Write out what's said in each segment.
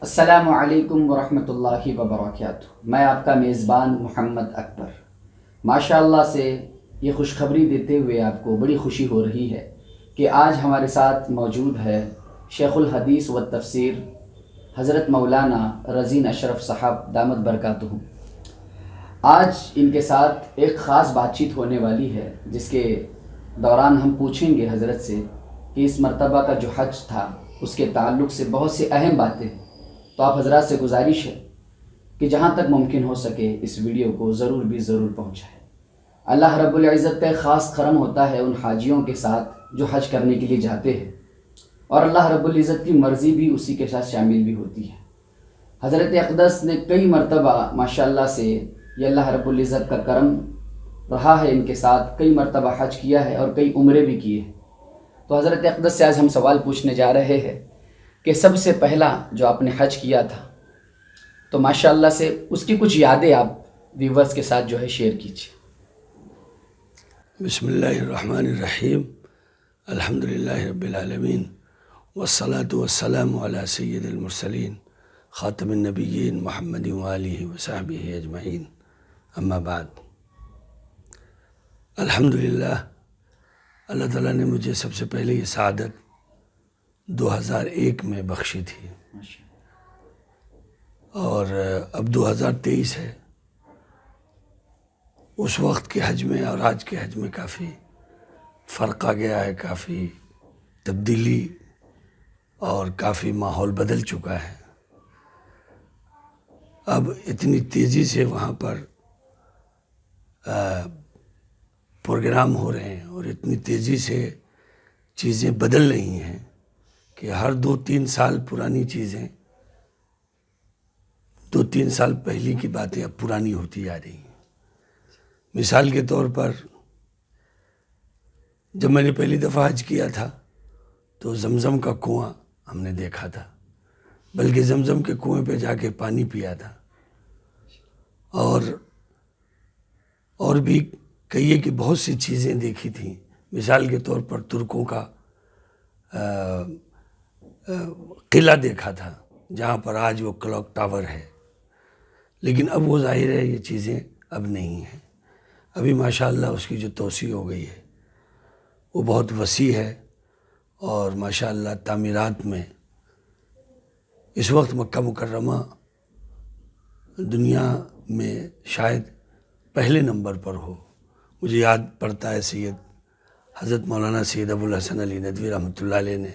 السلام علیکم ورحمۃ اللہ وبرکاتہ۔ میں آپ کا میزبان محمد اکبر ماشاء اللہ سے یہ خوشخبری دیتے ہوئے آپ کو بڑی خوشی ہو رہی ہے کہ آج ہمارے ساتھ موجود ہے شیخ الحدیث و تفسیر حضرت مولانا رضین اشرف صاحب دامت برکاتہ۔ آج ان کے ساتھ ایک خاص بات چیت ہونے والی ہے جس کے دوران ہم پوچھیں گے حضرت سے کہ اس مرتبہ کا جو حج تھا اس کے تعلق سے بہت سی اہم باتیں ہیں۔ تو آپ حضرات سے گزارش ہے کہ جہاں تک ممکن ہو سکے اس ویڈیو کو ضرور پہنچائیں۔ اللہ رب العزت کا ایک خاص کرم ہوتا ہے ان حاجیوں کے ساتھ جو حج کرنے کے لیے جاتے ہیں، اور اللہ رب العزت کی مرضی بھی اسی کے ساتھ شامل بھی ہوتی ہے۔ حضرت اقدس نے کئی مرتبہ ماشاءاللہ سے یہ اللہ رب العزت کا کرم رہا ہے، ان کے ساتھ کئی مرتبہ حج کیا ہے اور کئی عمرے بھی کیے ہیں۔ تو حضرت اقدس سے آج ہم سوال پوچھنے جا رہے ہیں کہ سب سے پہلا جو آپ نے حج کیا تھا تو ماشاءاللہ سے اس کی کچھ یادیں آپ ویورز کے ساتھ جو ہے شیئر کیجیے۔ بسم اللہ الرحمن الرحیم، الحمدللہ رب العالمین، والصلاة والسلام علی سید المرسلین خاتم النبیین محمد وآلہ وصحبہ اجمعین، اما بعد۔ الحمدللہ اللہ تعالیٰ نے مجھے سب سے پہلے یہ سعادت 2001 میں بخشی تھی، اور اب 2023 ہے۔ اس وقت کے حج میں اور آج کے حج میں کافی فرق آ گیا ہے، کافی تبدیلی اور کافی ماحول بدل چکا ہے۔ اب اتنی تیزی سے وہاں پر پروگرام ہو رہے ہیں اور اتنی تیزی سے چیزیں بدل رہی ہیں کہ ہر 2-3 سال پرانی چیزیں، 2-3 سال پہلی کی باتیں اب پرانی ہوتی جا رہی ہیں۔ مثال کے طور پر جب میں نے پہلی دفعہ حج کیا تھا تو زمزم کا کنواں ہم نے دیکھا تھا، بلکہ زمزم کے کنویں پہ جا کے پانی پیا تھا، اور بھی کہیے کہ بہت سی چیزیں دیکھی تھیں۔ مثال کے طور پر ترکوں کا قلعہ دیکھا تھا جہاں پر آج وہ کلاک ٹاور ہے، لیکن اب وہ ظاہر ہے یہ چیزیں اب نہیں ہیں۔ ابھی ماشاءاللہ اس کی جو توسیع ہو گئی ہے وہ بہت وسیع ہے، اور ماشاءاللہ تعمیرات میں اس وقت مکہ مکرمہ دنیا میں شاید پہلے نمبر پر ہو۔ مجھے یاد پڑتا ہے سید حضرت مولانا سید ابو الحسن علی ندوی رحمۃ اللہ علیہ نے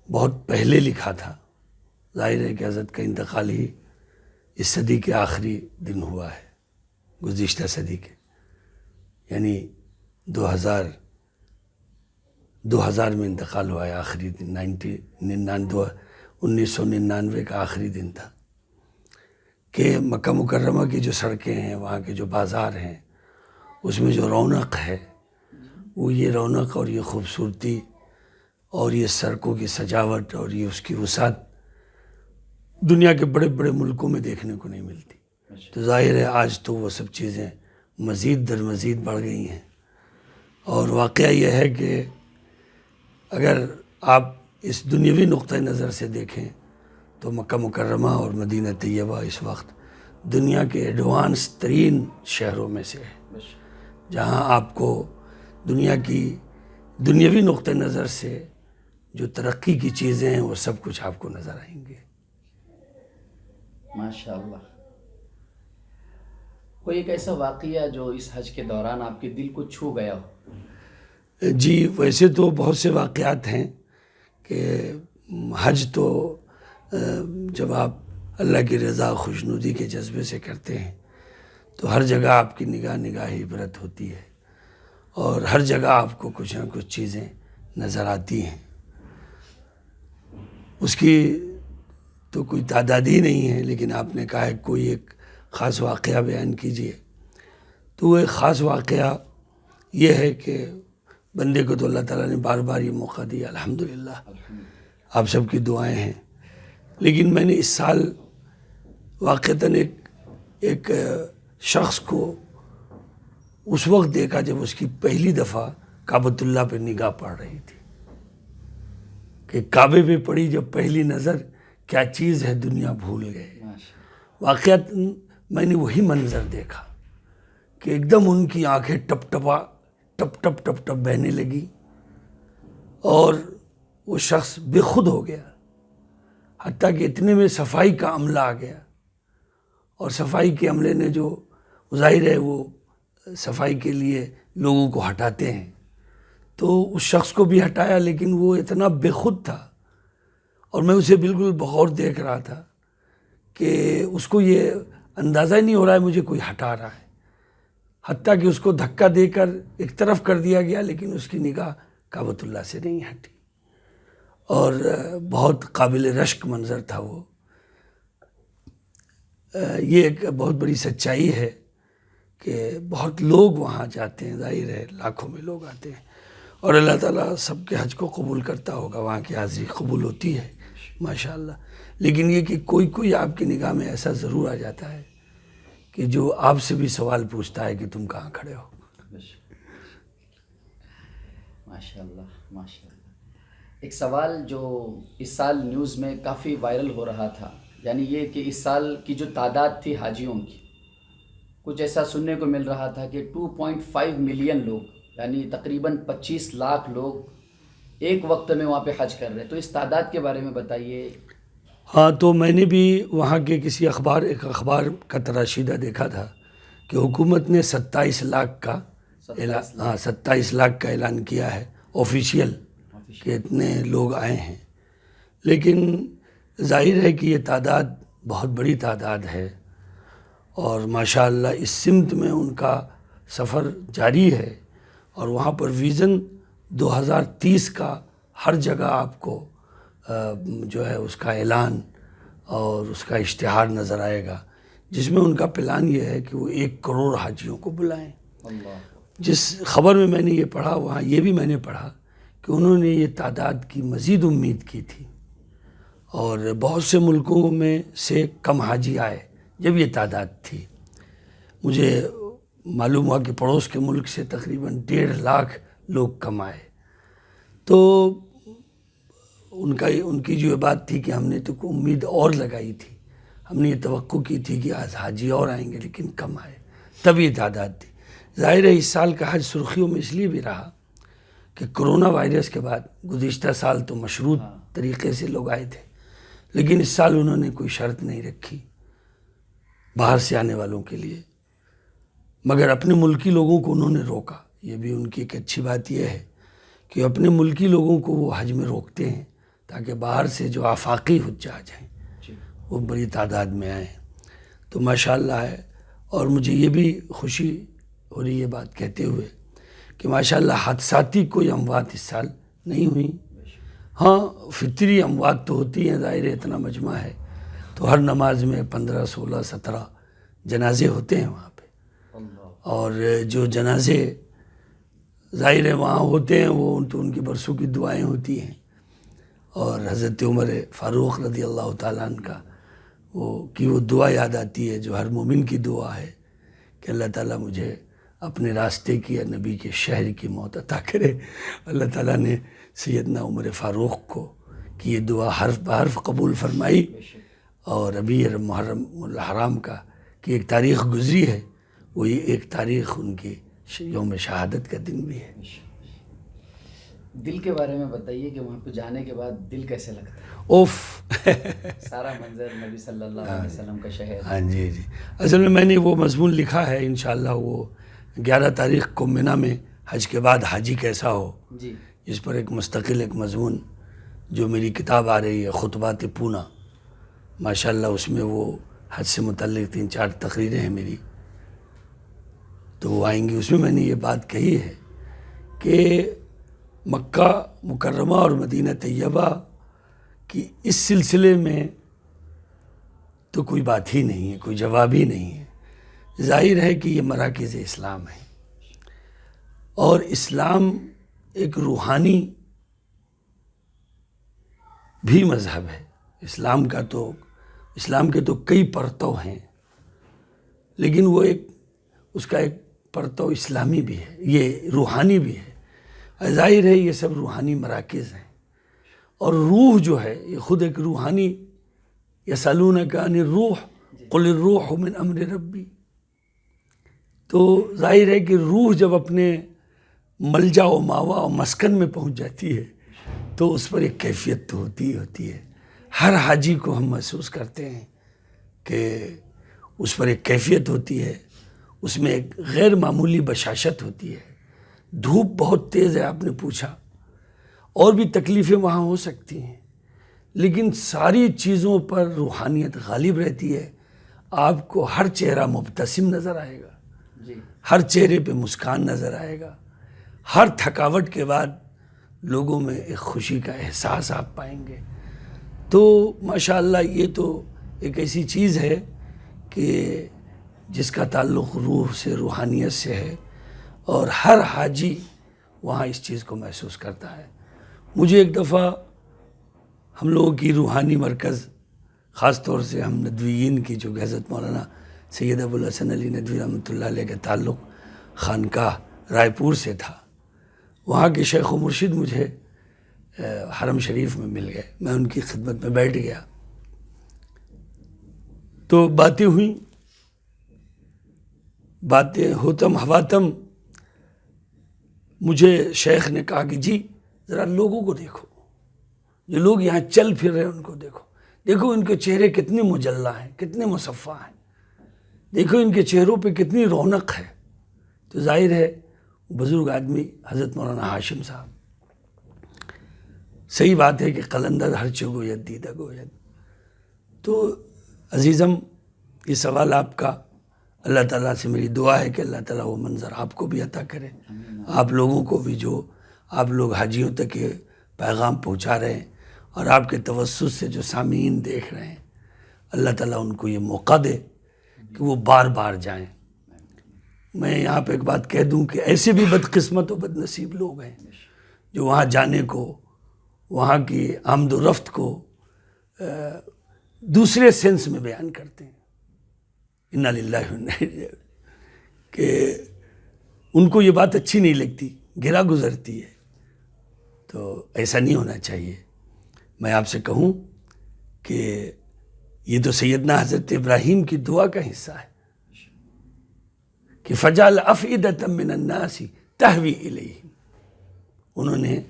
بہت پہلے لکھا تھا۔ ظاہر ہے کہ حضرت کا انتقال ہی اس صدی کے آخری دن ہوا ہے، گزشتہ صدی کے، یعنی 2000 میں انتقال ہوا ہے، آخری دن 1999 کا آخری دن تھا کہ مکہ مکرمہ کی جو سڑکیں ہیں، وہاں کے جو بازار ہیں، اس میں جو رونق ہے، وہ یہ رونق اور یہ خوبصورتی اور یہ سڑکوں کی سجاوٹ اور یہ اس کی وسعت دنیا کے بڑے بڑے ملکوں میں دیکھنے کو نہیں ملتی۔ تو ظاہر ہے آج تو وہ سب چیزیں مزید در مزید بڑھ گئی ہیں، اور واقعہ یہ ہے کہ اگر آپ اس دنیاوی نقطۂ نظر سے دیکھیں تو مکہ مکرمہ اور مدینہ طیبہ اس وقت دنیا کے ایڈوانس ترین شہروں میں سے ہے، جہاں آپ کو دنیا کی دنیاوی نقطۂ نظر سے جو ترقی کی چیزیں ہیں وہ سب کچھ آپ کو نظر آئیں گے۔ ماشاءاللہ۔ کوئی ایک ایسا واقعہ جو اس حج کے دوران آپ کے دل کو چھو گیا ہو؟ جی، ویسے تو بہت سے واقعات ہیں کہ حج تو جب آپ اللہ کی رضا خوشنودی کے جذبے سے کرتے ہیں تو ہر جگہ آپ کی نگاہ عبرت ہوتی ہے، اور ہر جگہ آپ کو کچھ نہ کچھ چیزیں نظر آتی ہیں۔ اس کی تو کوئی تعداد ہی نہیں ہے، لیکن آپ نے کہا ہے کوئی ایک خاص واقعہ بیان کیجئے، تو وہ ایک خاص واقعہ یہ ہے کہ بندے کو تو اللہ تعالیٰ نے بار بار یہ موقع دیا، الحمدللہ، آپ سب کی دعائیں ہیں۔ لیکن میں نے اس سال واقعتاً ایک شخص کو اس وقت دیکھا جب اس کی پہلی دفعہ کعبۃ اللہ پہ نگاہ پڑ رہی تھی، کہ کعبے پہ پڑی جب پہلی نظر کیا چیز ہے دنیا بھول گئے. ماشاء واقعات میں نے وہی منظر دیکھا کہ ایک دم ان کی آنکھیں ٹپ ٹپ بہنے لگی اور وہ شخص بے خود ہو گیا. حتیٰ کہ اتنے میں صفائی کا عملہ آ گیا اور صفائی کے عملے نے جو ظاہر ہے وہ صفائی کے لیے لوگوں کو ہٹاتے ہیں تو اس شخص کو بھی ہٹایا، لیکن وہ اتنا بے خود تھا اور میں اسے بالکل بغور دیکھ رہا تھا کہ اس کو یہ اندازہ ہی نہیں ہو رہا ہے مجھے کوئی ہٹا رہا ہے. حتیٰ کہ اس کو دھکا دے کر ایک طرف کر دیا گیا لیکن اس کی نگاہ کعبۃ اللہ سے نہیں ہٹی اور بہت قابل رشک منظر تھا وہ. یہ ایک بہت بڑی سچائی ہے کہ بہت لوگ وہاں جاتے ہیں، ظاہر ہے لاکھوں میں لوگ آتے ہیں اور اللہ تعالیٰ سب کے حج کو قبول کرتا ہوگا، وہاں کی حاضری قبول ہوتی ہے ماشاءاللہ. لیکن یہ کہ کوئی آپ کی نگاہ میں ایسا ضرور آ جاتا ہے کہ جو آپ سے بھی سوال پوچھتا ہے کہ تم کہاں کھڑے ہو. ماشاء اللہ. ایک سوال جو اس سال نیوز میں کافی وائرل ہو رہا تھا، یعنی یہ کہ اس سال کی جو تعداد تھی حاجیوں کی، کچھ ایسا سننے کو مل رہا تھا کہ 2.5 ملین لوگ، یعنی تقریباً 25 لاکھ لوگ ایک وقت میں وہاں پہ حج کر رہے ہیں. تو اس تعداد کے بارے میں بتائیے. ہاں، تو میں نے بھی وہاں کے کسی ایک اخبار کا تراشیدہ دیکھا تھا کہ حکومت نے 27 لاکھ کا 27 لاکھ کا اعلان کیا ہے آفیشیل کہ اتنے لوگ آئے ہیں. لیکن ظاہر ہے کہ یہ تعداد بہت بڑی تعداد ہے اور ماشاءاللہ اس سمت میں ان کا سفر جاری ہے اور وہاں پر ویژن 2030 کا ہر جگہ آپ کو جو ہے اس کا اعلان اور اس کا اشتہار نظر آئے گا، جس میں ان کا پلان یہ ہے کہ وہ 1 کروڑ حاجیوں کو بلائیں. جس خبر میں نے یہ پڑھا، وہاں یہ بھی میں نے پڑھا کہ انہوں نے یہ تعداد کی مزید امید کی تھی اور بہت سے ملکوں میں سے کم حاجی آئے جب یہ تعداد تھی. مجھے معلوم ہوا کہ پڑوس کے ملک سے تقریباً 1.5 لاکھ لوگ کم آئے. تو ان کی جو بات تھی کہ ہم نے تو امید اور لگائی تھی، ہم نے یہ توقع کی تھی کہ آج حاجی اور آئیں گے لیکن کم آئے، تب یہ تعداد تھی. ظاہر ہے اس سال کا حج سرخیوں میں اس لیے بھی رہا کہ کرونا وائرس کے بعد گزشتہ سال تو مشروط طریقے سے لوگ آئے تھے، لیکن اس سال انہوں نے کوئی شرط نہیں رکھی باہر سے آنے والوں کے لیے، مگر اپنے ملکی لوگوں کو انہوں نے روکا. یہ بھی ان کی ایک اچھی بات یہ ہے کہ اپنے ملکی لوگوں کو وہ حج میں روکتے ہیں تاکہ باہر سے جو آفاقی حجاج ہیں وہ بڑی تعداد میں آئیں. تو ماشاءاللہ ہے اور مجھے یہ بھی خوشی ہو رہی ہے بات کہتے ہوئے کہ ماشاءاللہ حادثاتی کوئی اموات اس سال نہیں ہوئی. ہاں، فطری اموات تو ہوتی ہیں، ظاہر اتنا مجمع ہے تو ہر نماز میں 15 16 17 جنازے ہوتے ہیں وہاں پہ، اور جو جنازے ظاہر ہے وہاں ہوتے ہیں وہ تو ان کی برسوں کی دعائیں ہوتی ہیں اور حضرت عمر فاروق رضی اللہ تعالیٰ عنہ کا وہ دعا یاد آتی ہے جو ہر مومن کی دعا ہے کہ اللہ تعالیٰ مجھے اپنے راستے کی یا نبی کے شہر کی موت عطا کرے. اللہ تعالیٰ نے سیدنا عمر فاروق کو کی یہ دعا حرف بحرف قبول فرمائی اور ابھی محرم الحرام کا کہ ایک تاریخ گزری ہے، وہی ایک تاریخ ان کی یوم شہادت کا دن بھی ہے. دل کے بارے میں بتائیے کہ وہاں پہ جانے کے بعد دل کیسے لگتا ہے؟ اوف سارا منظر نبی صلی اللہ علیہ وسلم کا شہر. ہاں جی، اصل میں نے وہ مضمون لکھا ہے انشاءاللہ، وہ 11 تاریخ کو منی میں حج کے بعد حاجی کیسا ہو جی، اس پر ایک مستقل ایک مضمون جو میری کتاب آ رہی ہے خطبات پونا، ماشاءاللہ اس میں وہ حج سے متعلق 3-4 تقریریں ہیں میری، تو وہ آئیں گی. اس میں نے یہ بات کہی ہے کہ مکہ مکرمہ اور مدینہ طیبہ کی اس سلسلے میں تو کوئی بات ہی نہیں ہے، کوئی جواب ہی نہیں ہے. ظاہر ہے کہ یہ مراکز اسلام ہے اور اسلام ایک روحانی بھی مذہب ہے. اسلام کے تو کئی پرتو ہیں، لیکن وہ اس کا ایک پرتو اسلامی بھی ہے، یہ روحانی بھی ہے. ظاہر ہے یہ سب روحانی مراکز ہیں اور روح جو ہے یہ خود ایک روحانی یسألونک عن الروح قل الروح من امر ربی. تو ظاہر ہے کہ روح جب اپنے ملجا و ماوا و مسکن میں پہنچ جاتی ہے تو اس پر ایک کیفیت تو ہوتی ہے. ہر حاجی کو ہم محسوس کرتے ہیں کہ اس پر ایک کیفیت ہوتی ہے، اس میں ایک غیر معمولی بشاشت ہوتی ہے. دھوپ بہت تیز ہے، آپ نے پوچھا، اور بھی تکلیفیں وہاں ہو سکتی ہیں، لیکن ساری چیزوں پر روحانیت غالب رہتی ہے. آپ کو ہر چہرہ مبتسم نظر آئے گا، ہر چہرے پہ مسکان نظر آئے گا. ہر تھکاوٹ کے بعد لوگوں میں ایک خوشی کا احساس آپ پائیں گے. تو ماشاءاللہ یہ تو ایک ایسی چیز ہے کہ جس کا تعلق روح سے، روحانیت سے ہے، اور ہر حاجی وہاں اس چیز کو محسوس کرتا ہے. مجھے ایک دفعہ ہم لوگوں کی روحانی مرکز، خاص طور سے ہم ندویین کی جو حضرت مولانا سید ابو الحسن علی ندوی رحمۃ اللہ علیہ کا تعلق خانقاہ رائے پور سے تھا، وہاں کے شیخ و مرشد مجھے حرم شریف میں مل گئے. میں ان کی خدمت میں بیٹھ گیا تو باتیں ہوئیں، باتیں ہوتم ہواتم مجھے شیخ نے کہا کہ جی ذرا لوگوں کو دیکھو، جو لوگ یہاں چل پھر رہے ہیں ان کو دیکھو ان کے چہرے کتنے مجلہ ہیں، کتنے مصفح ہیں، دیکھو ان کے چہروں پہ کتنی رونق ہے. تو ظاہر ہے بزرگ آدمی حضرت مولانا ہاشم صاحب، صحیح بات ہے کہ قلندر ہر چو گوید دیدہ گوید. تو عزیزم یہ سوال آپ کا، اللہ تعالیٰ سے میری دعا ہے کہ اللہ تعالیٰ وہ منظر آپ کو بھی عطا کرے، آپ لوگوں کو بھی، جو آپ لوگ حاجیوں تک یہ پیغام پہنچا رہے ہیں اور آپ کے توسط سے جو سامعین دیکھ رہے ہیں، اللہ تعالیٰ ان کو یہ موقع دے کہ وہ بار بار جائیں. میں یہاں پہ ایک بات کہہ دوں کہ ایسے بھی بدقسمت و بد نصیب لوگ ہیں جو وہاں جانے کو، وہاں کی آمد و رفت کو دوسرے سینس میں بیان کرتے ہیں. انا للہ و انا الیہ راجعون، کہ ان کو یہ بات اچھی نہیں لگتی، گرا گزرتی ہے. تو ایسا نہیں ہونا چاہیے. میں آپ سے کہوں کہ یہ تو سیدنا حضرت ابراہیم کی دعا کا حصہ ہے کہ فجعل افئدۃ من الناس تہوی الیہم. انہوں نے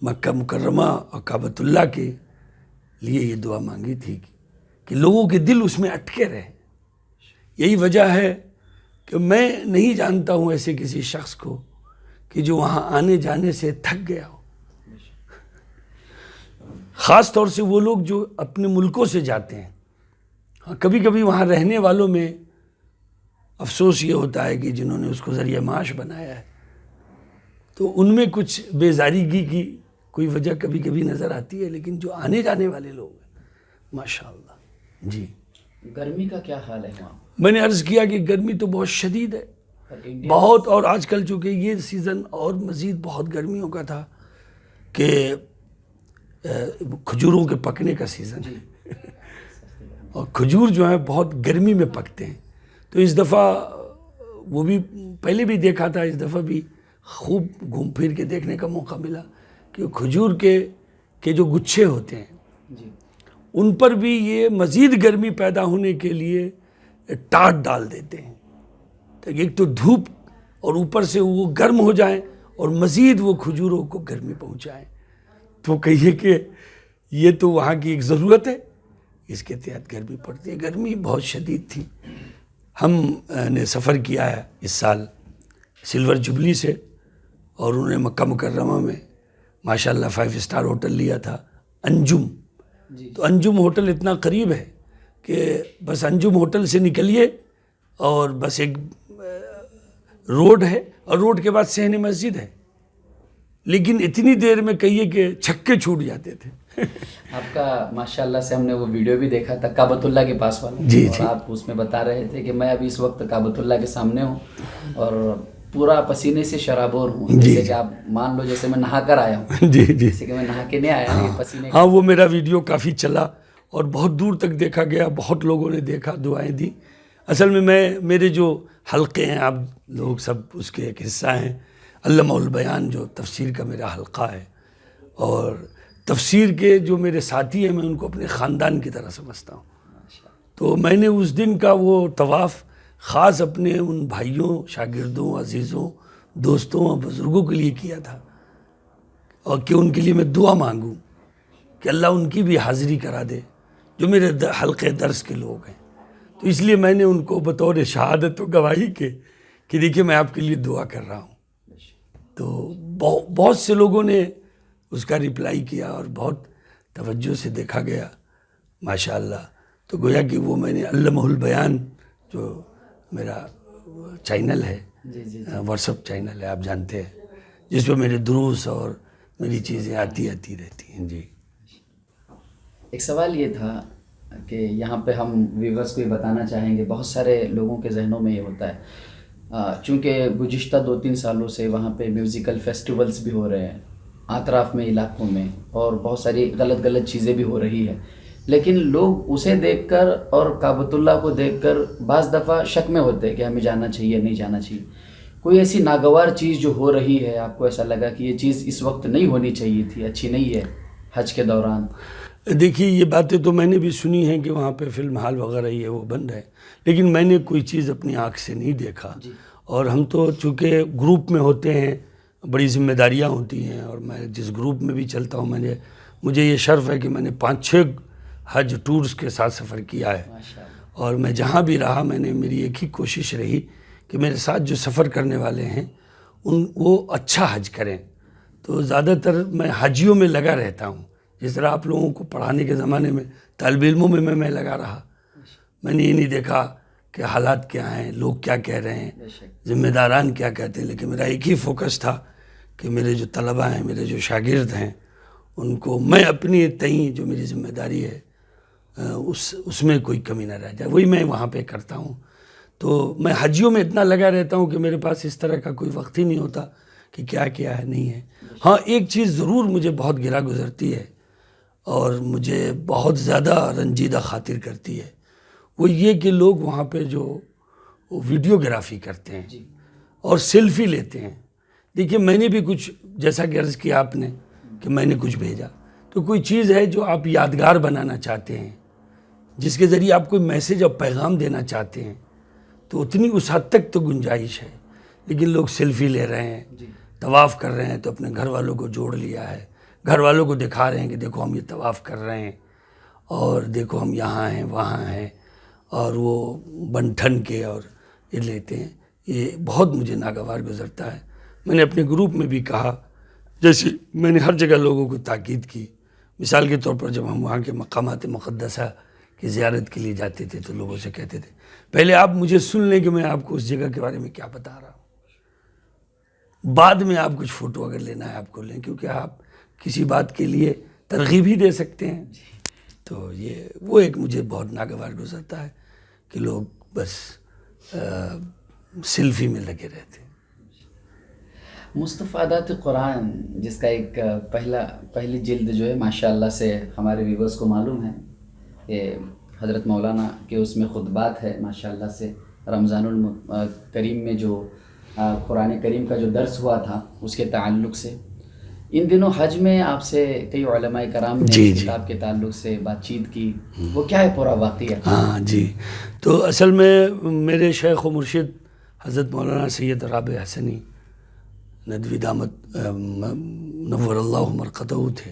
مکہ مکرمہ اور کعبۃ اللہ کے لیے یہ دعا مانگی تھی کہ لوگوں کے دل اس میں اٹکے رہے. یہی وجہ ہے کہ میں نہیں جانتا ہوں ایسے کسی شخص کو کہ جو وہاں آنے جانے سے تھک گیا ہو. خاص طور سے وہ لوگ جو اپنے ملکوں سے جاتے ہیں. ہاں کبھی کبھی وہاں رہنے والوں میں افسوس یہ ہوتا ہے کہ جنہوں نے اس کو ذریعہ معاش بنایا ہے تو ان میں کچھ بیزارگی کی کوئی وجہ کبھی کبھی نظر آتی ہے، لیکن جو آنے جانے والے لوگ ہیں ماشاءاللہ. جی گرمی کا کیا حال ہے وہاں؟ میں نے عرض کیا کہ گرمی تو بہت شدید ہے، بہت. اور آج کل چونکہ یہ سیزن اور مزید بہت گرمیوں کا تھا کہ کھجوروں کے پکنے کا سیزن ہے اور کھجور جو ہیں بہت گرمی میں پکتے ہیں. تو اس دفعہ وہ بھی پہلے بھی دیکھا تھا، اس دفعہ بھی خوب گھوم پھر کے دیکھنے کا موقع ملا کہ کھجور کے جو گچھے ہوتے ہیں ان پر بھی یہ مزید گرمی پیدا ہونے کے لیے ٹاٹ ڈال دیتے ہیں تاکہ ایک تو دھوپ اور اوپر سے وہ گرم ہو جائیں اور مزید وہ کھجوروں کو گرمی پہنچائیں. تو کہیے کہ یہ تو وہاں کی ایک ضرورت ہے، اس کے تحت گرمی پڑتی ہے. گرمی بہت شدید تھی. ہم نے سفر کیا ہے اس سال سلور جبلی سے، اور انہوں نے مکہ مکرمہ میں ماشاءاللہ 5 اسٹار ہوٹل لیا تھا، انجم. تو انجم ہوٹل اتنا قریب ہے کہ بس انجم ہوٹل سے نکلیے اور بس ایک روڈ ہے اور روڈ کے بعد صحن مسجد ہے، لیکن اتنی دیر میں کہیے کہ چھکے چھوٹ جاتے تھے. آپ کا ماشاءاللہ سے ہم نے وہ ویڈیو بھی دیکھا تھا کعبۃ اللہ کے پاس والا، جی اور آپ اس میں بتا رہے تھے کہ میں ابھی اس وقت کعبۃ اللہ کے سامنے ہوں اور پورا پسینے سے شرابور ہوں، جیسے کہ آپ مان لو جیسے میں نہا کر آیا ہوں. جی جی جیسے کہ میں نہا کے نہیں آیا، یہ پسینے. ہاں وہ میرا ویڈیو کافی چلا اور بہت دور تک دیکھا گیا، بہت لوگوں نے دیکھا، دعائیں دی. اصل میں میرے جو حلقے ہیں آپ لوگ سب اس کے ایک حصہ ہیں. علامہ البیان جو تفسیر کا میرا حلقہ ہے، اور تفسیر کے جو میرے ساتھی ہیں میں ان کو اپنے خاندان کی طرح سمجھتا ہوں. تو میں نے اس دن کا وہ طواف خاص اپنے ان بھائیوں، شاگردوں، عزیزوں، دوستوں اور بزرگوں کے لیے کیا تھا، اور کہ ان کے لیے میں دعا مانگوں کہ اللہ ان کی بھی حاضری کرا دے جو میرے حلقے درس کے لوگ ہیں. تو اس لیے میں نے ان کو بطور شہادت و گواہی کے کہ دیکھیے میں آپ کے لیے دعا کر رہا ہوں. تو بہت سے لوگوں نے اس کا رپلائی کیا اور بہت توجہ سے دیکھا گیا ماشاءاللہ. تو گویا کہ وہ میں نے علمہ البیان جو میرا چینل ہے، واٹس ایپ چینل ہے آپ جانتے ہیں، جس پہ میرے دروس اور میری چیزیں آتی رہتی ہیں. جی ایک سوال یہ تھا کہ یہاں پہ ہم ویورز کو یہ بتانا چاہیں گے، بہت سارے لوگوں کے ذہنوں میں یہ ہوتا ہے چونکہ گزشتہ 2-3 سالوں سے وہاں پہ میوزیکل فیسٹیولز بھی ہو رہے ہیں اطراف میں علاقوں میں، اور بہت ساری غلط چیزیں بھی ہو رہی ہیں، لیکن لوگ اسے دیکھ کر اور کعبۃ اللہ کو دیکھ کر بعض دفعہ شک میں ہوتے ہیں کہ ہمیں جانا چاہیے نہیں جانا چاہیے. کوئی ایسی ناگوار چیز جو ہو رہی ہے آپ کو ایسا لگا کہ یہ چیز اس وقت نہیں ہونی چاہیے تھی، اچھی نہیں ہے حج کے دوران؟ دیکھیے یہ باتیں تو میں نے بھی سنی ہیں کہ وہاں پہ فلم ہال وغیرہ یہ وہ بند ہے، لیکن میں نے کوئی چیز اپنی آنکھ سے نہیں دیکھا. اور ہم تو چونکہ گروپ میں ہوتے ہیں، بڑی ذمہ داریاں ہوتی ہیں، اور میں جس گروپ میں بھی چلتا ہوں مجھے یہ شرف ہے کہ میں نے 5-6 حج ٹورز کے ساتھ سفر کیا ہے. اور میں جہاں بھی رہا میں نے میری ایک ہی کوشش رہی کہ میرے ساتھ جو سفر کرنے والے ہیں وہ اچھا حج کریں. تو زیادہ تر میں حجیوں میں لگا رہتا ہوں، جس طرح آپ لوگوں کو پڑھانے کے زمانے میں طالب علموں میں لگا رہا. میں نے یہ نہیں دیکھا کہ حالات کیا ہیں، لوگ کیا کہہ رہے ہیں، ذمہ داران کیا کہتے ہیں، لیکن میرا ایک ہی فوکس تھا کہ میرے جو طلبہ ہیں، میرے جو شاگرد ہیں، ان کو میں اپنی تئیں جو میری ذمہ داری ہے اس میں کوئی کمی نہ رہ جائے، وہی میں وہاں پہ کرتا ہوں. تو میں حجیوں میں اتنا لگا رہتا ہوں کہ میرے پاس اس طرح کا کوئی وقت ہی نہیں ہوتا کہ کیا ہے نہیں ہے. ہاں ایک چیز ضرور مجھے بہت گرا گزرتی ہے اور مجھے بہت زیادہ رنجیدہ خاطر کرتی ہے، وہ یہ کہ لوگ وہاں پہ جو ویڈیوگرافی کرتے ہیں اور سیلفی لیتے ہیں. دیکھیے میں نے بھی کچھ، جیسا کہ عرض کیا آپ نے کہ میں نے کچھ بھیجا، تو کوئی چیز ہے جو آپ یادگار بنانا چاہتے ہیں، جس کے ذریعے آپ کوئی میسیج اور پیغام دینا چاہتے ہیں، تو اتنی اس حد تک تو گنجائش ہے. لیکن لوگ سیلفی لے رہے ہیں، طواف کر رہے ہیں، تو اپنے گھر والوں کو جوڑ لیا ہے، گھر والوں کو دکھا رہے ہیں کہ دیکھو ہم یہ طواف کر رہے ہیں، اور دیکھو ہم یہاں ہیں وہاں ہیں، اور وہ بن ٹھن کے اور یہ لیتے ہیں. یہ بہت مجھے ناگوار گزرتا ہے. میں نے اپنے گروپ میں بھی کہا، جیسے میں نے ہر جگہ لوگوں کو تاکید کی. مثال کے طور پر جب ہم وہاں کے مقامات مقدسہ کی زیارت کے لیے جاتے تھے تو لوگوں سے کہتے تھے پہلے آپ مجھے سن لیں کہ میں آپ کو اس جگہ کے بارے میں کیا بتا رہا ہوں، بعد میں آپ کچھ فوٹو اگر لینا ہے آپ کو لیں، کیونکہ آپ کسی بات کے لیے ترغیب ہی دے سکتے ہیں. تو یہ وہ ایک مجھے بہت ناگوار گزرتا ہے کہ لوگ بس سیلفی میں لگے رہتے ہیں. مستفادات قرآن جس کا ایک پہلی جلد جو ہے ماشاءاللہ سے ہمارے ویورز کو معلوم ہے کہ حضرت مولانا کے اس میں خطبات ہے ماشاءاللہ سے. رمضان الکریم میں جو قرآن کریم کا جو درس ہوا تھا اس کے تعلق سے ان دنوں حج میں آپ سے کئی علماء کرام نے اس کتاب کے تعلق سے بات چیت کی، وہ کیا ہے پورا واقعہ؟ ہاں جی، تو اصل میں میرے شیخ و مرشد حضرت مولانا سید رابع حسنی ندوی دامت نور اللہ مرقدہ تھے.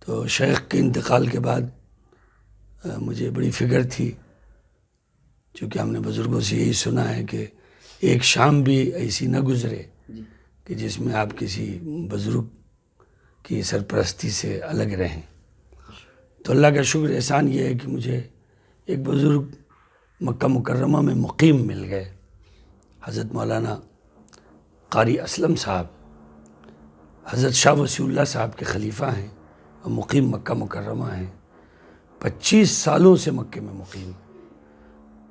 تو شیخ کے انتقال کے بعد مجھے بڑی فکر تھی، چونکہ ہم نے بزرگوں سے یہی سنا ہے کہ ایک شام بھی ایسی نہ گزرے کہ جس میں آپ کسی بزرگ کی سرپرستی سے الگ رہیں. تو اللہ کا شکر احسان یہ ہے کہ مجھے ایک بزرگ مکہ مکرمہ میں مقیم مل گئے، حضرت مولانا قاری اسلم صاحب، حضرت شاہ وسیع اللہ صاحب کے خلیفہ ہیں اور مقیم مکہ مکرمہ ہیں. 25 سالوں سے مکے میں مقیم.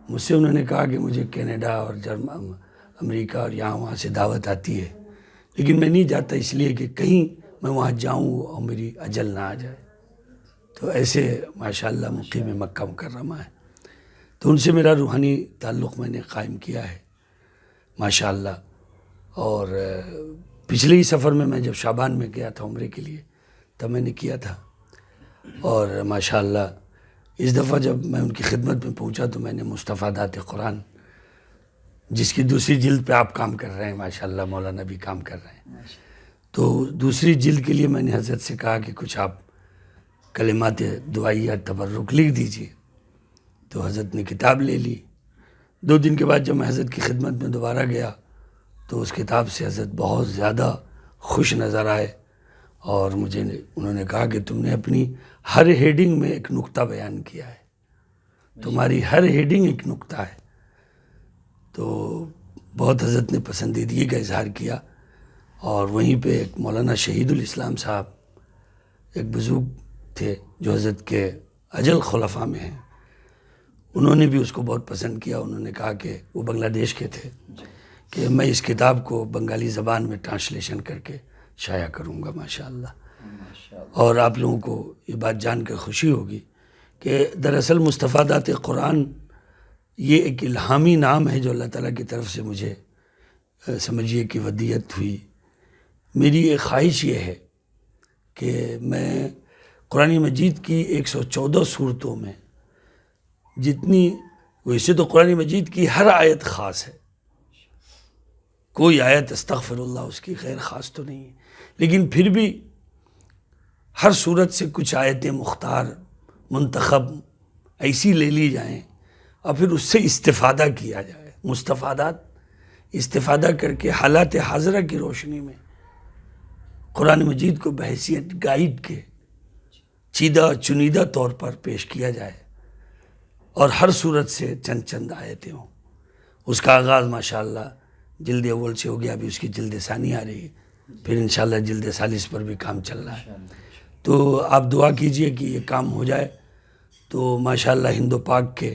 مجھ سے انہوں نے کہا کہ مجھے کینیڈا اور امریکہ اور یہاں وہاں سے دعوت آتی ہے، لیکن میں نہیں جاتا اس لیے کہ کہیں میں وہاں جاؤں اور میری اجل نہ آ جائے. تو ایسے ماشاءاللہ مقیم مکہ مکرمہ ہے. تو ان سے میرا روحانی تعلق میں نے قائم کیا ہے ماشاءاللہ. اور پچھلے ہی سفر میں جب شعبان میں گیا تھا عمرے کے لیے تب میں نے کیا تھا. اور ماشاءاللہ اس دفعہ جب میں ان کی خدمت میں پہنچا تو میں نے مستفادات قرآن، جس کی دوسری جلد پہ آپ کام کر رہے ہیں، ماشاءاللہ مولانا بھی کام کر رہے ہیں، تو دوسری جلد کے لیے میں نے حضرت سے کہا کہ کچھ آپ کلمات دعائیہ تبرک لکھ دیجیے. تو حضرت نے کتاب لے لی. 2 دن کے بعد جب میں حضرت کی خدمت میں دوبارہ گیا تو اس کتاب سے حضرت بہت زیادہ خوش نظر آئے، اور مجھے انہوں نے کہا کہ تم نے اپنی ہر ہیڈنگ میں ایک نقطہ بیان کیا ہے، تمہاری ہر ہیڈنگ ایک نقطہ ہے. تو بہت حضرت نے پسندیدگی کا اظہار کیا. اور وہیں پہ ایک مولانا شہید الاسلام صاحب، ایک بزرگ تھے جو حضرت کے اجل خلفاء میں ہیں، انہوں نے بھی اس کو بہت پسند کیا. انہوں نے کہا کہ وہ بنگلہ دیش کے تھے کہ میں اس کتاب کو بنگالی زبان میں ٹرانسلیشن کر کے شائع کروں گا ماشاءاللہ. اور آپ لوگوں کو یہ بات جان کر خوشی ہوگی کہ دراصل مستفادات قرآن یہ ایک الہامی نام ہے جو اللہ تعالیٰ کی طرف سے مجھے سمجھیے کہ ودیت ہوئی. میری ایک خواہش یہ ہے کہ میں قرآن مجید کی 114 صورتوں میں جتنی، ویسے تو قرآن مجید کی ہر آیت خاص ہے، کوئی آیت استغفر اللہ اس کی غیر خاص تو نہیں ہے، لیکن پھر بھی ہر صورت سے کچھ آیتیں مختار منتخب ایسی لے لی جائیں اور پھر اس سے استفادہ کیا جائے. مستفادات استفادہ کر کے حالات حاضرہ کی روشنی میں قرآن مجید کو بحیثیت گائیڈ کے چیدہ چنیدہ طور پر پیش کیا جائے، اور ہر صورت سے چند چند آیتیں ہوں. اس کا آغاز ماشاءاللہ جلد اول سے ہو گیا، ابھی اس کی جلد ثانی آ رہی ہے، پھر انشاءاللہ جلد ثالث پر بھی کام چل رہا ہے. تو آپ دعا کیجئے کہ یہ کام ہو جائے. تو ماشاءاللہ ہند و پاک کے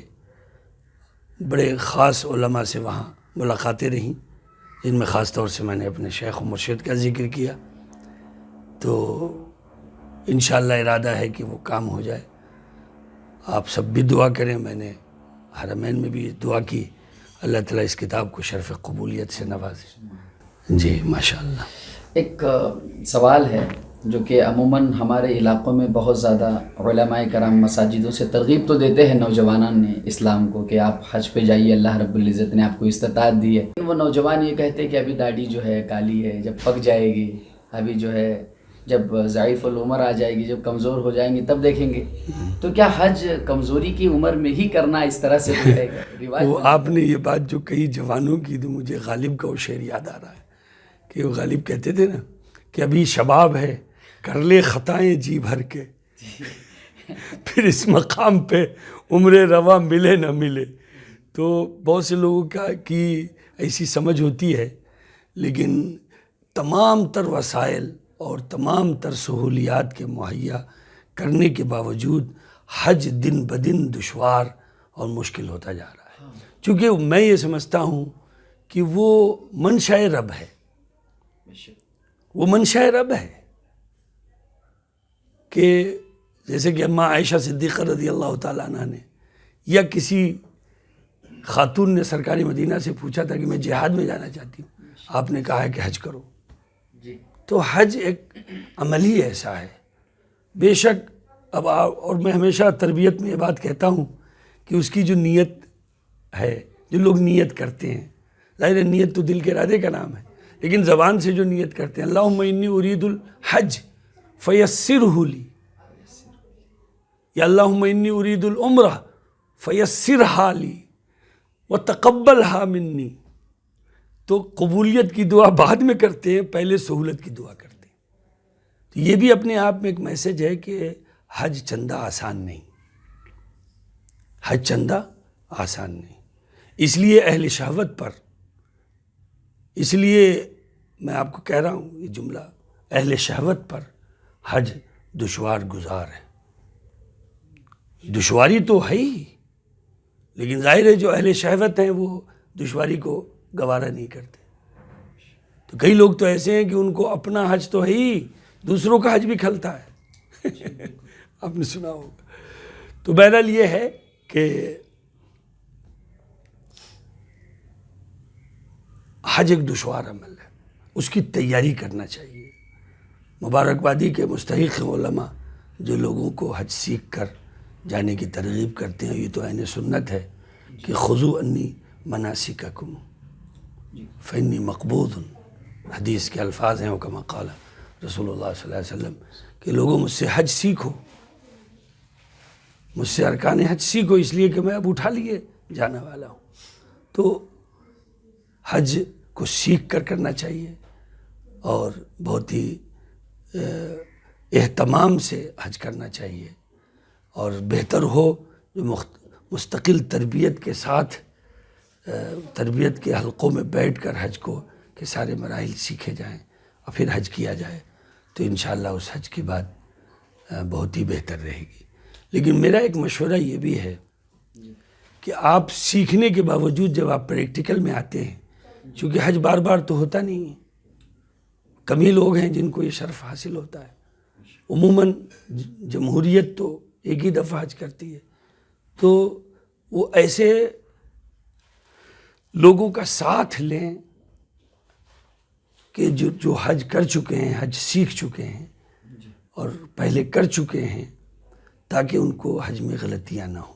بڑے خاص علماء سے وہاں ملاقاتیں رہیں، جن میں خاص طور سے میں نے اپنے شیخ و مرشد کا ذکر کیا. تو انشاءاللہ ارادہ ہے کہ وہ کام ہو جائے. آپ سب بھی دعا کریں. میں نے حرمین میں بھی دعا کی، اللہ تعالیٰ اس کتاب کو شرف قبولیت سے نوازے. جی ماشاءاللہ. ایک سوال ہے جو کہ عموماً ہمارے علاقوں میں بہت زیادہ علماء کرام مساجدوں سے ترغیب تو دیتے ہیں نوجوانان نے اسلام کو کہ آپ حج پہ جائیے، اللہ رب العزت نے آپ کو استطاعت دی ہے. وہ نوجوان یہ کہتے ہیں کہ ابھی داڑھی جو ہے کالی ہے، جب پک جائے گی، ابھی جو ہے جب ضعیف العمر آ جائے گی، جب کمزور ہو جائیں گے تب دیکھیں گے. تو کیا حج کمزوری کی عمر میں ہی کرنا اس طرح سے رہے گا؟ رواج وہ آپ نے یہ بات جو کئی جوانوں کی، تو مجھے غالب کا وہ شعر یاد آ رہا ہے کہ وہ غالب کہتے تھے نا کہ ابھی شباب ہے، کر لے خطائیں جی بھر کے، پھر اس مقام پہ عمر روا ملے نہ ملے. تو بہت سے لوگوں کی ایسی سمجھ ہوتی ہے، لیکن تمام تر وسائل اور تمام تر سہولیات کے مہیا کرنے کے باوجود حج دن بدن دشوار اور مشکل ہوتا جا رہا ہے. چونکہ میں یہ سمجھتا ہوں کہ وہ منشاء رب ہے، وہ منشاء رب ہے کہ جیسے کہ اماں عائشہ صدیقہ رضی اللہ تعالیٰ عنہ نے یا کسی خاتون نے سرکار مدینہ سے پوچھا تھا کہ میں جہاد میں جانا چاہتی ہوں، آپ نے کہا ہے کہ حج کرو. تو حج ایک عمل ہی ایسا ہے. بے شک اب اور میں ہمیشہ تربیت میں یہ بات کہتا ہوں کہ اس کی جو نیت ہے، جو لوگ نیت کرتے ہیں، ظاہر ہے نیت تو دل کے ارادے کا نام ہے، لیکن زبان سے جو نیت کرتے ہیں اللہم انی ارید الحج فیسرہ لی، یا اللہم انی ارید العمرہ فیسرہا لی وتقبلہا منی. تو قبولیت کی دعا بعد میں کرتے ہیں، پہلے سہولت کی دعا کرتے ہیں. تو یہ بھی اپنے آپ میں ایک میسج ہے کہ حج چندہ آسان نہیں، حج چندہ آسان نہیں. اس لیے اہل شہوت پر، اس لیے میں آپ کو کہہ رہا ہوں یہ جملہ، اہل شہوت پر حج دشوار گزار ہے. دشواری تو ہے ہی، لیکن ظاہر ہے جو اہل شہوت ہیں وہ دشواری کو گوارا نہیں کرتے. تو کئی لوگ تو ایسے ہیں کہ ان کو اپنا حج تو ہے ہی، دوسروں کا حج بھی کھلتا ہے. آپ نے سنا ہوگا. تو بہرحال یہ ہے کہ حج ایک دشوار عمل ہے، اس کی تیاری کرنا چاہیے. مبارکبادی کے مستحق علماء جو لوگوں کو حج سیکھ کر جانے کی ترغیب کرتے ہیں. یہ تو عین سنت ہے کہ خذوا انی مناسککم فانی مقبوض. حدیث کے الفاظ ہیں وکما قال رسول اللہ صلی اللہ علیہ وسلم کہ لوگوں مجھ سے حج سیکھو، مجھ سے ارکان حج سیکھو، اس لیے کہ میں اب اٹھا لیے جانے والا ہوں. تو حج کو سیکھ کر کرنا چاہیے اور بہت ہی اہتمام سے حج کرنا چاہیے، اور بہتر ہو جو مستقل تربیت کے ساتھ تربیت کے حلقوں میں بیٹھ کر حج کو کے سارے مراحل سیکھے جائیں اور پھر حج کیا جائے، تو انشاءاللہ اس حج کی بات بہت ہی بہتر رہے گی. لیکن میرا ایک مشورہ یہ بھی ہے کہ آپ سیکھنے کے باوجود جب آپ پریکٹیکل میں آتے ہیں، چونکہ حج بار بار تو ہوتا نہیں ہے، کم ہی لوگ ہیں جن کو یہ شرف حاصل ہوتا ہے. عموماً جمہوریت تو ایک ہی دفعہ حج کرتی ہے، تو وہ ایسے لوگوں کا ساتھ لیں کہ جو حج کر چکے ہیں، حج سیکھ چکے ہیں اور پہلے کر چکے ہیں، تاکہ ان کو حج میں غلطیاں نہ ہوں.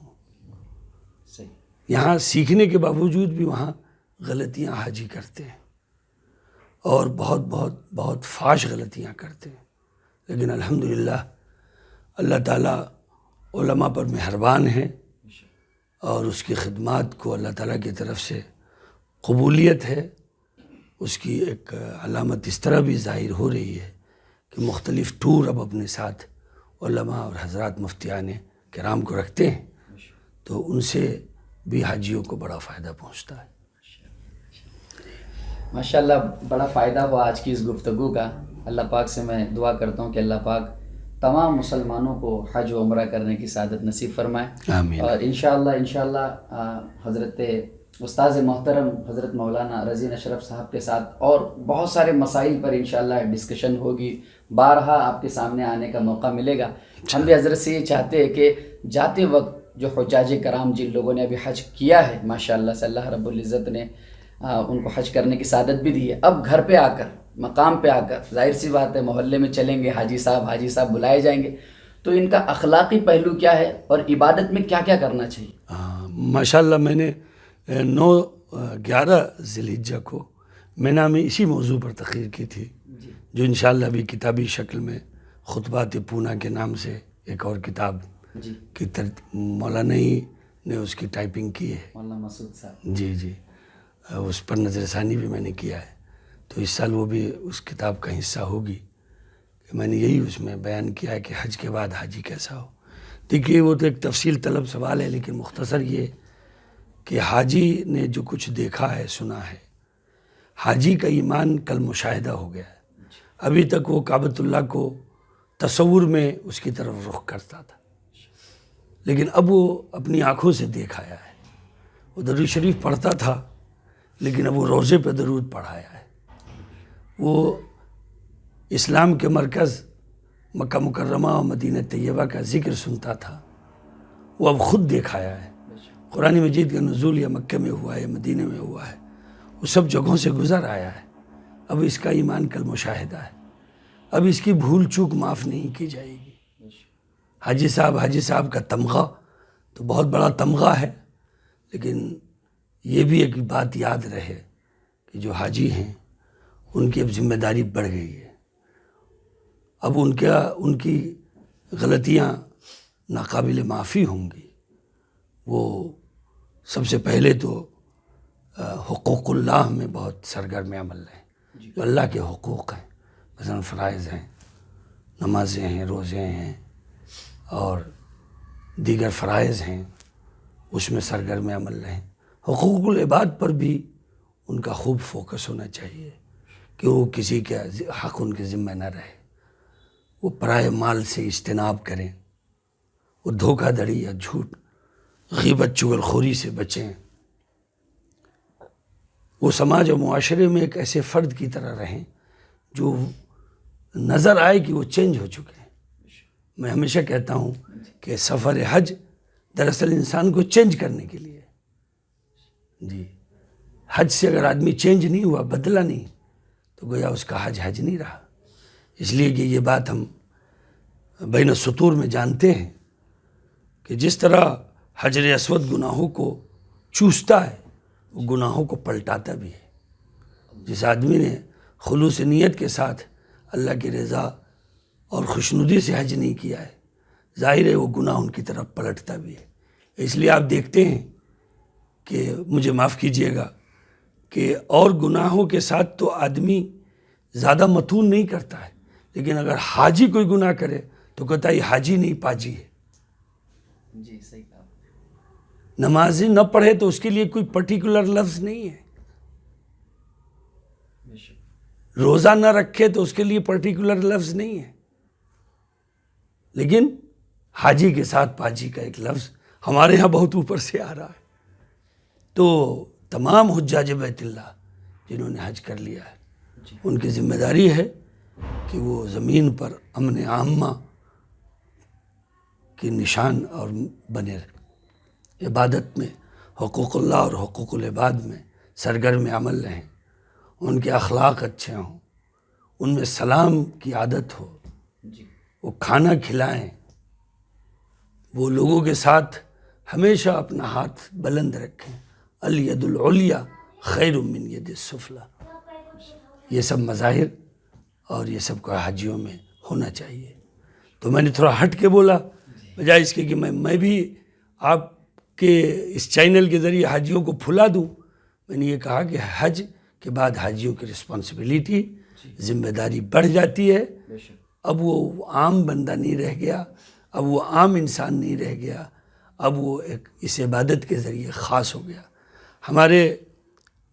یہاں سیکھنے کے باوجود بھی وہاں غلطیاں حاجی کرتے ہیں اور بہت فاش غلطیاں کرتے ہیں. لیکن الحمدللہ اللہ تعالیٰ علماء پر مہربان ہیں اور اس کی خدمات کو اللہ تعالیٰ کی طرف سے قبولیت ہے. اس کی ایک علامت اس طرح بھی ظاہر ہو رہی ہے کہ مختلف ٹور اب اپنے ساتھ علماء اور حضرات مفتیان کرام کو رکھتے ہیں، تو ان سے بھی حاجیوں کو بڑا فائدہ پہنچتا ہے. ماشاءاللہ بڑا فائدہ ہوا آج کی اس گفتگو کا. اللہ پاک سے میں دعا کرتا ہوں کہ اللہ پاک تمام مسلمانوں کو حج و عمرہ کرنے کی سعادت نصیب فرمائے. آمین. اور انشاءاللہ حضرت استاذ محترم حضرت مولانا رضین اشرف صاحب کے ساتھ اور بہت سارے مسائل پر انشاءاللہ ڈسکشن ہوگی. بارہا آپ کے سامنے آنے کا موقع ملے گا. ہم بھی حضرت سے یہ چاہتے ہیں کہ جاتے وقت جو حجاج کرام جن لوگوں نے ابھی حج کیا ہے ماشاءاللہ سے اللہ رب العزت نے ان کو حج کرنے کی سعادت بھی دی ہے، اب گھر پہ آ کر مقام پہ آ کر ظاہر سی بات ہے محلے میں چلیں گے، حاجی صاحب بلائے جائیں گے، تو ان کا اخلاقی پہلو کیا ہے اور عبادت میں کیا کیا کرنا چاہیے. ماشاءاللہ میں نے 9-11 ذی الحجہ کو مینا میں اسی موضوع پر تقریر کی تھی، جو انشاءاللہ بھی کتابی شکل میں خطبات پونا کے نام سے ایک اور کتاب کی مولانا ہی نے اس کی ٹائپنگ کی ہے، مولانا مسعود صاحب. جی اس پر نظر ثانی بھی میں نے کیا ہے. تو اس سال وہ بھی اس کتاب کا حصہ ہوگی کہ میں نے یہی اس میں بیان کیا ہے کہ حج کے بعد حاجی کیسا ہو. دیکھیے وہ تو ایک تفصیل طلب سوال ہے، لیکن مختصر یہ کہ حاجی نے جو کچھ دیکھا ہے سنا ہے، حاجی کا ایمان کل مشاہدہ ہو گیا ہے. ابھی تک وہ کعبۃ اللہ کو تصور میں اس کی طرف رخ کرتا تھا، لیکن اب وہ اپنی آنکھوں سے دیکھ آیا ہے. وہ درود شریف پڑھتا تھا لیکن اب وہ روضے پہ درود پڑھایا ہے. وہ اسلام کے مرکز مکہ مکرمہ اور مدینہ طیبہ کا ذکر سنتا تھا، وہ اب خود دیکھ آیا ہے. قرآن مجید کا نزول یا مکہ میں ہوا ہے یا مدینہ میں ہوا ہے، وہ سب جگہوں سے گزر آیا ہے. اب اس کا ایمان کل مشاہدہ ہے، اب اس کی بھول چوک معاف نہیں کی جائے گی. حاجی صاحب کا تمغہ تو بہت بڑا تمغہ ہے، لیکن یہ بھی ایک بات یاد رہے کہ جو حاجی ہیں ان کی اب ذمہ داری بڑھ گئی ہے. اب ان کی غلطیاں ناقابل معافی ہوں گی. وہ سب سے پہلے تو حقوق اللہ میں بہت سرگرم عمل ہیں، جو اللہ کے حقوق ہیں، مثلا فرائض ہیں، نمازیں ہیں، روزے ہیں اور دیگر فرائض ہیں، اس میں سرگرم عمل رہیں. حقوق العباد پر بھی ان کا خوب فوکس ہونا چاہیے کہ وہ کسی کا حق ان کے ذمہ نہ رہے. وہ پرائے مال سے اجتناب کریں، وہ دھوکہ دھڑی یا جھوٹ، غیبت، چغل خوری سے بچیں. وہ سماج و معاشرے میں ایک ایسے فرد کی طرح رہیں جو نظر آئے کہ وہ چینج ہو چکے ہیں. میں ہمیشہ کہتا ہوں کہ سفر حج دراصل انسان کو چینج کرنے کے لیے. جی حج سے اگر آدمی چینج نہیں ہوا، بدلا نہیں، تو گویا اس کا حج نہیں رہا. اس لیے کہ یہ بات ہم بین السطور میں جانتے ہیں کہ جس طرح حجر اسود گناہوں کو چوستا ہے وہ گناہوں کو پلٹاتا بھی ہے۔ جس آدمی نے خلوص نیت کے ساتھ اللہ کی رضا اور خوشنودی سے حج نہیں کیا ہے، ظاہر ہے وہ گناہ ان کی طرف پلٹتا بھی ہے۔ اس لیے آپ دیکھتے ہیں کہ مجھے معاف کیجئے گا کہ اور گناہوں کے ساتھ تو آدمی زیادہ متون نہیں کرتا ہے، لیکن اگر حاجی کوئی گناہ کرے تو کہتا ہے یہ حاجی نہیں پاجی ہے۔ جی صحیح کہا۔ نمازی نہ پڑھے تو اس کے لیے کوئی پرٹیکولر لفظ نہیں ہے، روزہ نہ رکھے تو اس کے لیے پرٹیکولر لفظ نہیں ہے، لیکن حاجی کے ساتھ پاجی کا ایک لفظ ہمارے ہاں بہت اوپر سے آ رہا ہے۔ تو تمام حجاج بیت اللہ جنہوں نے حج کر لیا ہے ان کی ذمہ داری ہے کہ وہ زمین پر امن عامہ کی نشان اور بنے رہے، عبادت میں حقوق اللہ اور حقوق العباد میں سرگرم عمل رہیں، ان کے اخلاق اچھے ہوں، ان میں سلام کی عادت ہو، وہ کھانا کھلائیں، وہ لوگوں کے ساتھ ہمیشہ اپنا ہاتھ بلند رکھیں، الید العلیٰ خیر من ید السفلیٰ۔ یہ سب مظاہر اور یہ سب کا حاجیوں میں ہونا چاہیے۔ تو میں نے تھوڑا ہٹ کے بولا بجائے اس کے کہ میں بھی آپ کے اس چینل کے ذریعے حاجیوں کو پھلا دوں۔ میں نے یہ کہا کہ حج کے بعد حاجیوں کی رسپانسبلٹی ذمہ داری بڑھ جاتی ہے، اب وہ عام بندہ نہیں رہ گیا، اب وہ عام انسان نہیں رہ گیا، اب وہ ایک اس عبادت کے ذریعے خاص ہو گیا۔ ہمارے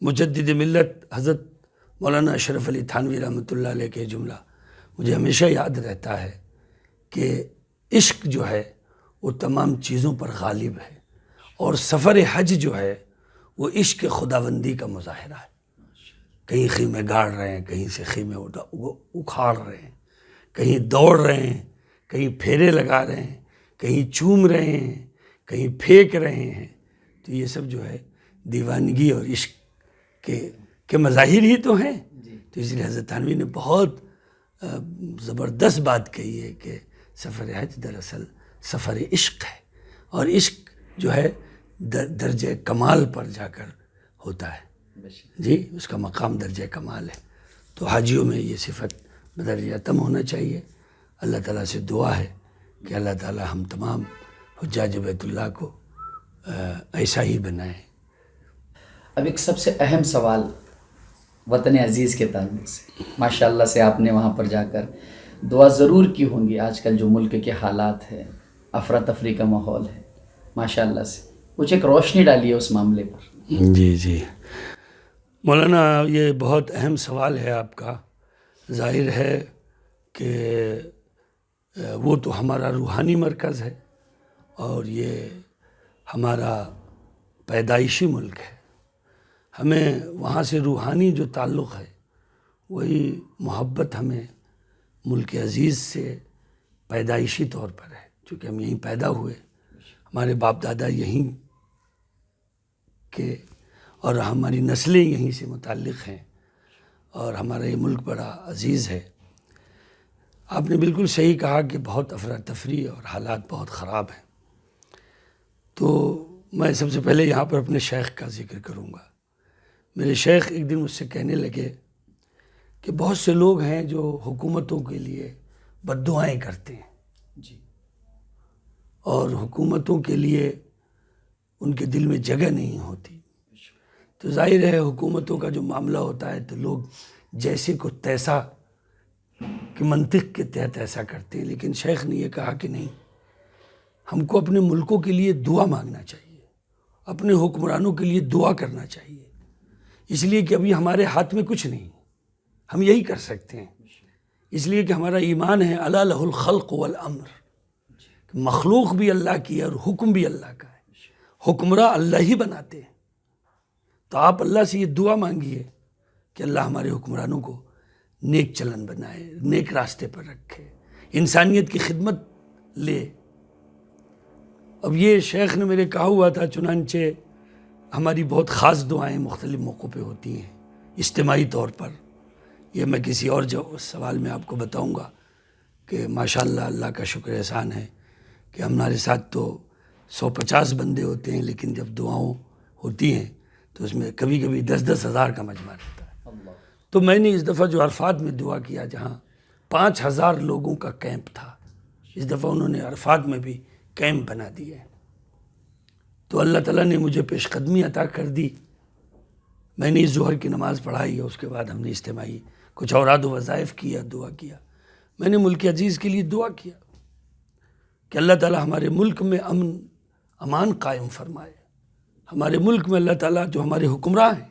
مجدد ملت حضرت مولانا اشرف علی تھانوی رحمۃ اللہ علیہ کے جملہ مجھے ہمیشہ یاد رہتا ہے کہ عشق جو ہے وہ تمام چیزوں پر غالب ہے، اور سفر حج جو ہے وہ عشق خداوندی کا مظاہرہ ہے۔ کہیں خیمے گاڑ رہے ہیں، کہیں سے خیمے اکھاڑ رہے ہیں، کہیں دوڑ رہے ہیں، کہیں پھیرے لگا رہے ہیں، کہیں چوم رہے ہیں، کہیں پھینک رہے ہیں۔ تو یہ سب جو ہے دیوانگی اور عشق کے مظاہر ہی تو ہیں۔ تو اس لیے حضرت تھانوی نے بہت زبردست بات کہی ہے کہ سفر حج دراصل سفر عشق ہے، اور عشق جو ہے درجہ کمال پر جا کر ہوتا ہے۔ جی اس کا مقام درجہ کمال ہے۔ تو حاجیوں میں یہ صفت بدرجہ تم ہونا چاہیے۔ اللہ تعالیٰ سے دعا ہے کہ اللہ تعالیٰ ہم تمام حجاج بیت اللہ کو ایسا ہی بنائیں۔ اب ایک سب سے اہم سوال وطن عزیز کے تعلق سے، ماشاءاللہ سے آپ نے وہاں پر جا کر دعا ضرور کی ہوں گی۔ آج کل جو ملک کے حالات ہیں، افراتفری کا ماحول ہے، ماشاءاللہ سے کچھ ایک روشنی ڈالیے اس معاملے پر۔ جی مولانا، یہ بہت اہم سوال ہے آپ کا۔ ظاہر ہے کہ وہ تو ہمارا روحانی مرکز ہے، اور یہ ہمارا پیدائشی ملک ہے۔ ہمیں وہاں سے روحانی جو تعلق ہے، وہی محبت ہمیں ملک عزیز سے پیدائشی طور پر ہے، چونکہ ہم یہیں پیدا ہوئے، ہمارے باپ دادا یہیں کے، اور ہماری نسلیں یہیں سے متعلق ہیں، اور ہمارا یہ ملک بڑا عزیز ہے۔ آپ نے بالکل صحیح کہا کہ بہت افراتفری اور حالات بہت خراب ہیں۔ تو میں سب سے پہلے یہاں پر اپنے شیخ کا ذکر کروں گا۔ میرے شیخ ایک دن مجھ سے کہنے لگے کہ بہت سے لوگ ہیں جو حکومتوں کے لیے بد دعائیں کرتے ہیں، اور حکومتوں کے لیے ان کے دل میں جگہ نہیں ہوتی۔ تو ظاہر ہے حکومتوں کا جو معاملہ ہوتا ہے تو لوگ جیسے کو تیسا کہ منطق کے تحت ایسا کرتے ہیں، لیکن شیخ نے یہ کہا کہ نہیں، ہم کو اپنے ملکوں کے لیے دعا مانگنا چاہیے، اپنے حکمرانوں کے لیے دعا کرنا چاہیے، اس لیے کہ ابھی ہمارے ہاتھ میں کچھ نہیں، ہم یہی کر سکتے ہیں، اس لیے کہ ہمارا ایمان ہے الا لہ الخلق والامر، مخلوق بھی اللہ کی ہے اور حکم بھی اللہ کا ہے، حکمراں اللہ ہی بناتے ہیں۔ تو آپ اللہ سے یہ دعا مانگیے کہ اللہ ہمارے حکمرانوں کو نیک چلن بنائے، نیک راستے پر رکھے، انسانیت کی خدمت لے۔ اب یہ شیخ نے میرے کہا ہوا تھا، چنانچہ ہماری بہت خاص دعائیں مختلف موقعوں پہ ہوتی ہیں، اجتماعی طور پر یہ میں کسی اور سوال میں آپ کو بتاؤں گا کہ ماشاءاللہ اللہ کا شکر احسان ہے کہ ہمارے ساتھ تو 150 بندے ہوتے ہیں، لیکن جب دعاؤں ہوتی ہیں تو اس میں کبھی کبھی 10-10 ہزار کا مجمع رہتا ہے۔ تو میں نے اس دفعہ جو عرفات میں دعا کیا، جہاں 5000 لوگوں کا کیمپ تھا، اس دفعہ انہوں نے عرفات میں بھی کیمپ بنا دیے، تو اللہ تعالیٰ نے مجھے پیش قدمی عطا کر دی۔ میں نے ظہر کی نماز پڑھائی اور اس کے بعد ہم نے اجتماعی کچھ اوراد و وظائف کیا، دعا کیا۔ میں نے ملک عزیز کے لیے دعا کیا کہ اللہ تعالیٰ ہمارے ملک میں امن امان قائم فرمائے۔ ہمارے ملک میں اللہ تعالیٰ جو ہمارے حکمراں ہیں،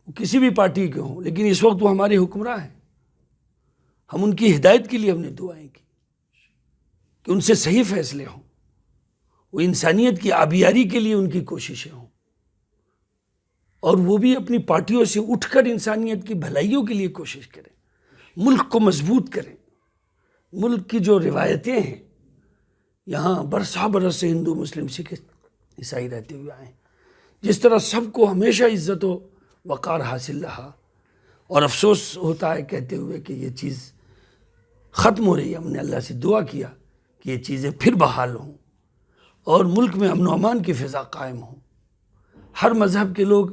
وہ کسی بھی پارٹی کے ہوں، لیکن اس وقت وہ ہمارے حکمراں ہیں، ہم ان کی ہدایت کے لیے ہم نے دعائیں کی کہ ان سے صحیح فیصلے ہوں، وہ انسانیت کی آبیاری کے لیے ان کی کوششیں ہوں، اور وہ بھی اپنی پارٹیوں سے اٹھ کر انسانیت کی بھلائیوں کے لیے کوشش کریں، ملک کو مضبوط کریں۔ ملک کی جو روایتیں ہیں، یہاں برسا برس سے ہندو مسلم سکھ عیسائی رہتے ہوئے آئے ہیں، جس طرح سب کو ہمیشہ عزت و وقار حاصل رہا، اور افسوس ہوتا ہے کہتے ہوئے کہ یہ چیز ختم ہو رہی ہے۔ ہم نے اللہ سے دعا کیا کہ یہ چیزیں پھر بحال ہوں اور ملک میں امن و امان کی فضا قائم ہوں، ہر مذہب کے لوگ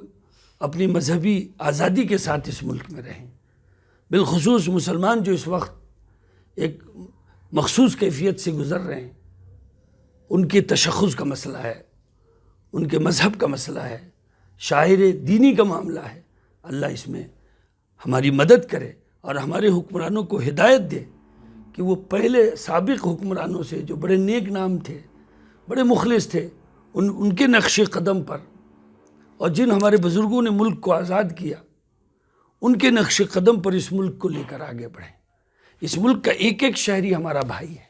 اپنی مذہبی آزادی کے ساتھ اس ملک میں رہیں، بالخصوص مسلمان جو اس وقت ایک مخصوص کیفیت سے گزر رہے ہیں، ان کے تشخص کا مسئلہ ہے، ان کے مذہب کا مسئلہ ہے، شاعر دینی کا معاملہ ہے۔ اللہ اس میں ہماری مدد کرے اور ہمارے حکمرانوں کو ہدایت دے کہ وہ پہلے سابق حکمرانوں سے جو بڑے نیک نام تھے، بڑے مخلص تھے، ان کے نقش قدم پر، اور جن ہمارے بزرگوں نے ملک کو آزاد کیا، ان کے نقش قدم پر اس ملک کو لے کر آگے بڑھیں۔ اس ملک کا ایک ایک شہری ہمارا بھائی ہے،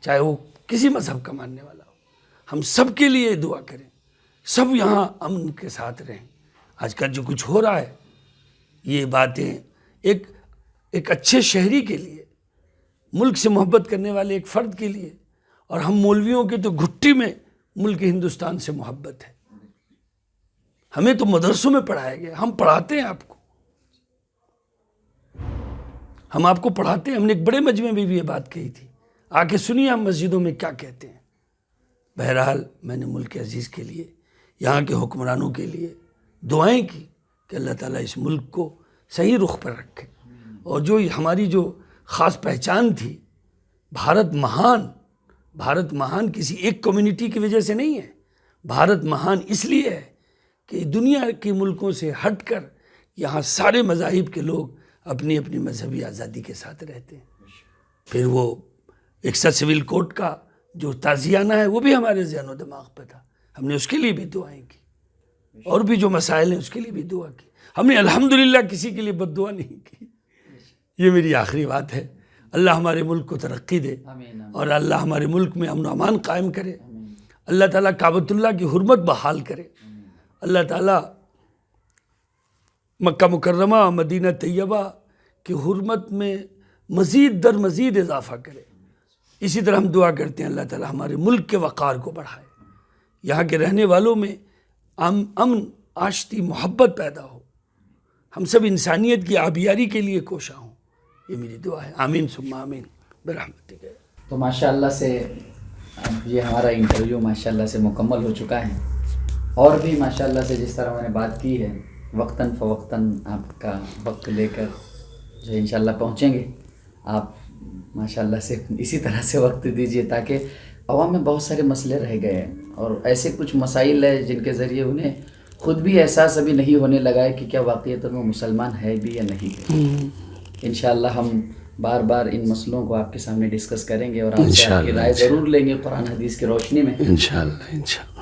چاہے وہ کسی مذہب کا ماننے والا ہو۔ ہم سب کے لیے دعا کریں، سب یہاں امن کے ساتھ رہیں۔ آج کل جو کچھ ہو رہا ہے، یہ باتیں ایک اچھے شہری کے لیے، ملک سے محبت کرنے والے ایک فرد کے لیے، اور ہم مولویوں کے تو گھٹی میں ملک ہندوستان سے محبت ہے۔ ہمیں تو مدرسوں میں پڑھایا گیا، ہم پڑھاتے ہیں آپ کو، ہم آپ کو پڑھاتے ہیں۔ ہم نے ایک بڑے مجمع میں بھی یہ بات کہی تھی، آ کے سنیے ہم مسجدوں میں کیا کہتے ہیں۔ بہرحال میں نے ملک عزیز کے لیے، یہاں کے حکمرانوں کے لیے دعائیں کی کہ اللہ تعالیٰ اس ملک کو صحیح رخ پر رکھے، اور جو ہماری جو خاص پہچان تھی، بھارت مہان کسی ایک کمیونٹی کی وجہ سے نہیں ہے، بھارت مہان اس لیے ہے کہ دنیا کے ملکوں سے ہٹ کر یہاں سارے مذاہب کے لوگ اپنی اپنی مذہبی آزادی کے ساتھ رہتے ہیں۔ پھر وہ 61 سول کوڈ کا جو تازیانہ ہے، وہ بھی ہمارے ذہن و دماغ پہ تھا، ہم نے اس کے لیے بھی دعائیں کی، اور بھی جو مسائل ہیں اس کے لیے بھی دعا کی۔ ہم نے الحمدللہ کسی کے لیے بد دعا نہیں کی۔ یہ میری آخری بات ہے۔ اللہ ہمارے ملک کو ترقی دے، اور اللہ ہمارے ملک میں امن و امان قائم کرے۔ اللہ تعالیٰ کعبۃ اللہ کی حرمت بحال کرے۔ اللہ تعالیٰ مکہ مکرمہ، مدینہ طیبہ کی حرمت میں مزید در مزید اضافہ کرے۔ اسی طرح ہم دعا کرتے ہیں اللہ تعالیٰ ہمارے ملک کے وقار کو بڑھائے، یہاں کے رہنے والوں میں امن، آشتی، محبت پیدا ہو، ہم سب انسانیت کی آبیاری کے لیے کوشاں ہوں۔ یہ میری دعا ہے، آمین ثم آمین برحمتک۔ تو ماشاءاللہ سے اب یہ ہمارا انٹرویو ماشاءاللہ سے مکمل ہو چکا ہے، اور بھی ماشاءاللہ سے جس طرح میں نے بات کی ہے، وقتاً فوقتاً آپ کا وقت لے کر جو انشاءاللہ پہنچیں گے۔ آپ ماشاءاللہ سے اسی طرح سے وقت دیجیے تاکہ عوام میں بہت سارے مسئلے رہ گئے ہیں، اور ایسے کچھ مسائل ہیں جن کے ذریعے انہیں خود بھی احساس ابھی نہیں ہونے لگا ہے کہ کیا واقعیت وہ مسلمان ہے بھی یا نہیں ہے۔ انشاءاللہ ہم بار بار ان مسئلوں کو آپ کے سامنے ڈسکس کریں گے، اور آپ سے آپ کی رائے ضرور لیں گے قرآن حدیث کی روشنی میں۔ انشاءاللہ۔